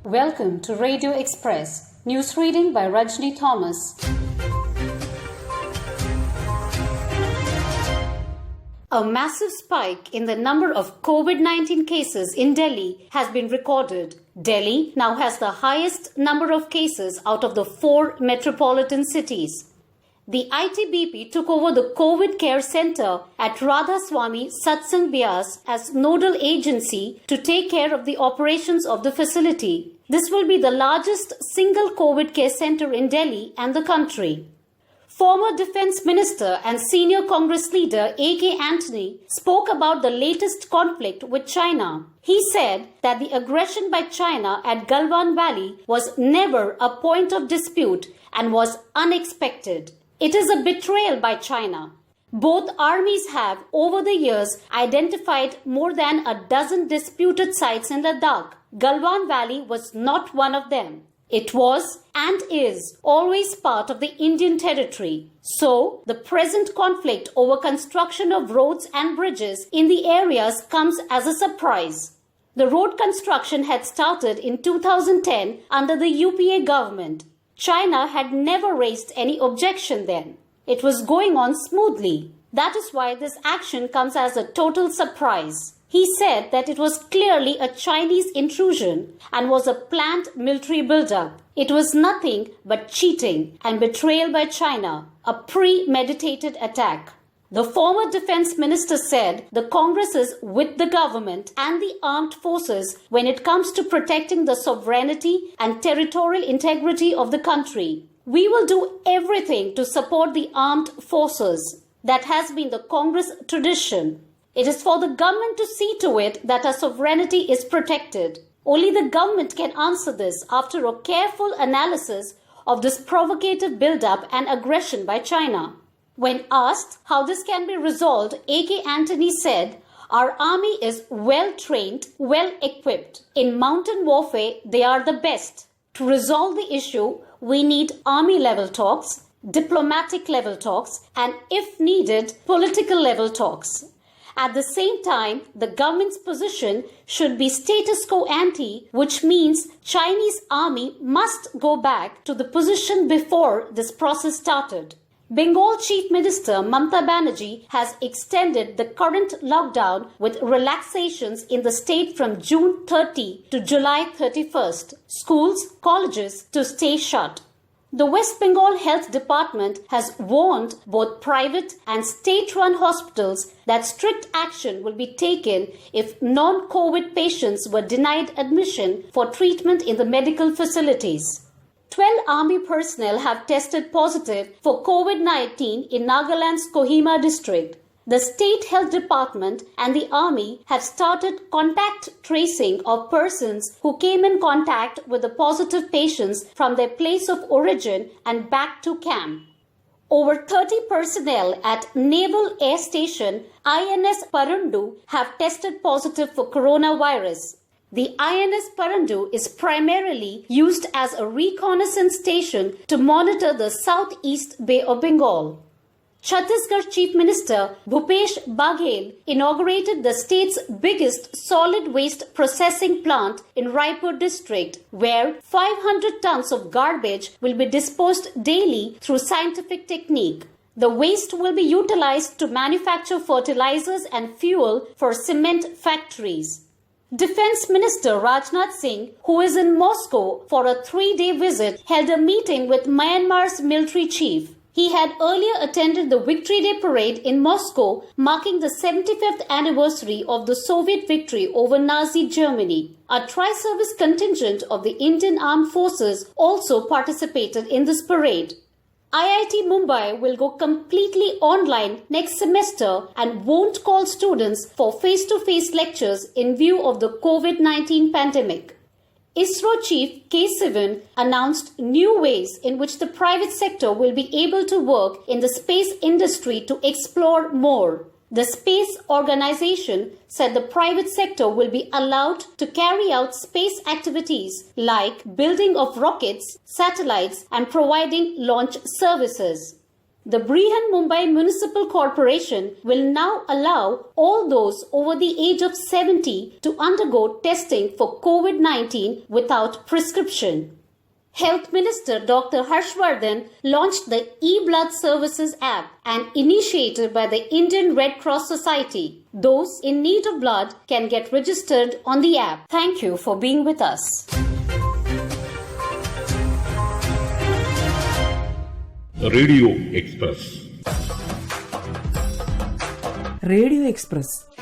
Welcome to Radio Express, news reading by Rajni Thomas. A massive spike in the number of COVID-19 cases in Delhi has been recorded. Delhi now has the highest number of cases out of the 4 metropolitan cities. The ITBP took over the COVID care center at Radhaswamy Satsang Bias as nodal agency to take care of the operations of the facility. This will be the largest single COVID care center in Delhi and the country. Former Defence Minister and senior Congress leader A.K. Antony spoke about the latest conflict with China. He said that the aggression by China at Galwan Valley was never a point of dispute and was unexpected. It is a betrayal by China. Both armies have, over the years, identified more than a dozen disputed sites in Ladakh. Galwan Valley was not one of them. It was and is always part of the Indian territory. So, the present conflict over construction of roads and bridges in the areas comes as a surprise. The road construction had started in 2010 under the UPA government. China had never raised any objection then. It was going on smoothly. That is why this action comes as a total surprise. He said that it was clearly a Chinese intrusion and was a planned military buildup. It was nothing but cheating and betrayal by China, a premeditated attack. The former defense minister said the Congress is with the government and the armed forces when it comes to protecting the sovereignty and territorial integrity of the country. We will do everything to support the armed forces. That has been the Congress tradition. It is for the government to see to it that our sovereignty is protected. Only the government can answer this after a careful analysis of this provocative build-up and aggression by China. When asked how this can be resolved, A.K. Antony said, "Our army is well-trained, well-equipped. In mountain warfare, they are the best. To resolve the issue, we need army-level talks, diplomatic-level talks, and if needed, political-level talks. At the same time, the government's position should be status quo ante, which means Chinese army must go back to the position before this process started." Bengal Chief Minister Mamata Banerjee has extended the current lockdown with relaxations in the state from June 30 to July 31st. Schools, colleges to stay shut. The West Bengal Health Department has warned both private and state-run hospitals that strict action will be taken if non-COVID patients were denied admission for treatment in the medical facilities. 12 army personnel have tested positive for COVID-19 in Nagaland's Kohima district. The State Health Department and the Army have started contact tracing of persons who came in contact with the positive patients from their place of origin and back to camp. Over 30 personnel at Naval Air Station INS Parandu have tested positive for coronavirus. The INS Parandu is primarily used as a reconnaissance station to monitor the southeast Bay of Bengal. Chhattisgarh Chief Minister Bhupesh Baghel inaugurated the state's biggest solid waste processing plant in Raipur district, where 500 tons of garbage will be disposed daily through scientific technique. The waste will be utilized to manufacture fertilizers and fuel for cement factories. Defense Minister Rajnath Singh, who is in Moscow for a 3-day visit, held a meeting with Myanmar's military chief. He had earlier attended the Victory Day parade in Moscow, marking the 75th anniversary of the Soviet victory over Nazi Germany. A tri-service contingent of the Indian Armed Forces also participated in this parade. IIT Mumbai will go completely online next semester and won't call students for face-to-face lectures in view of the COVID-19 pandemic. ISRO Chief K. Sivan announced new ways in which the private sector will be able to work in the space industry to explore more. The space organization said the private sector will be allowed to carry out space activities like building of rockets, satellites, and providing launch services. The Brihan Mumbai Municipal Corporation will now allow all those over the age of 70 to undergo testing for COVID-19 without prescription. Health Minister Dr. Harshvardhan launched the e-blood services app, an initiative by the Indian Red Cross Society. Those in need of blood can get registered on the app. Thank you for being with us. Radio Express. Radio Express.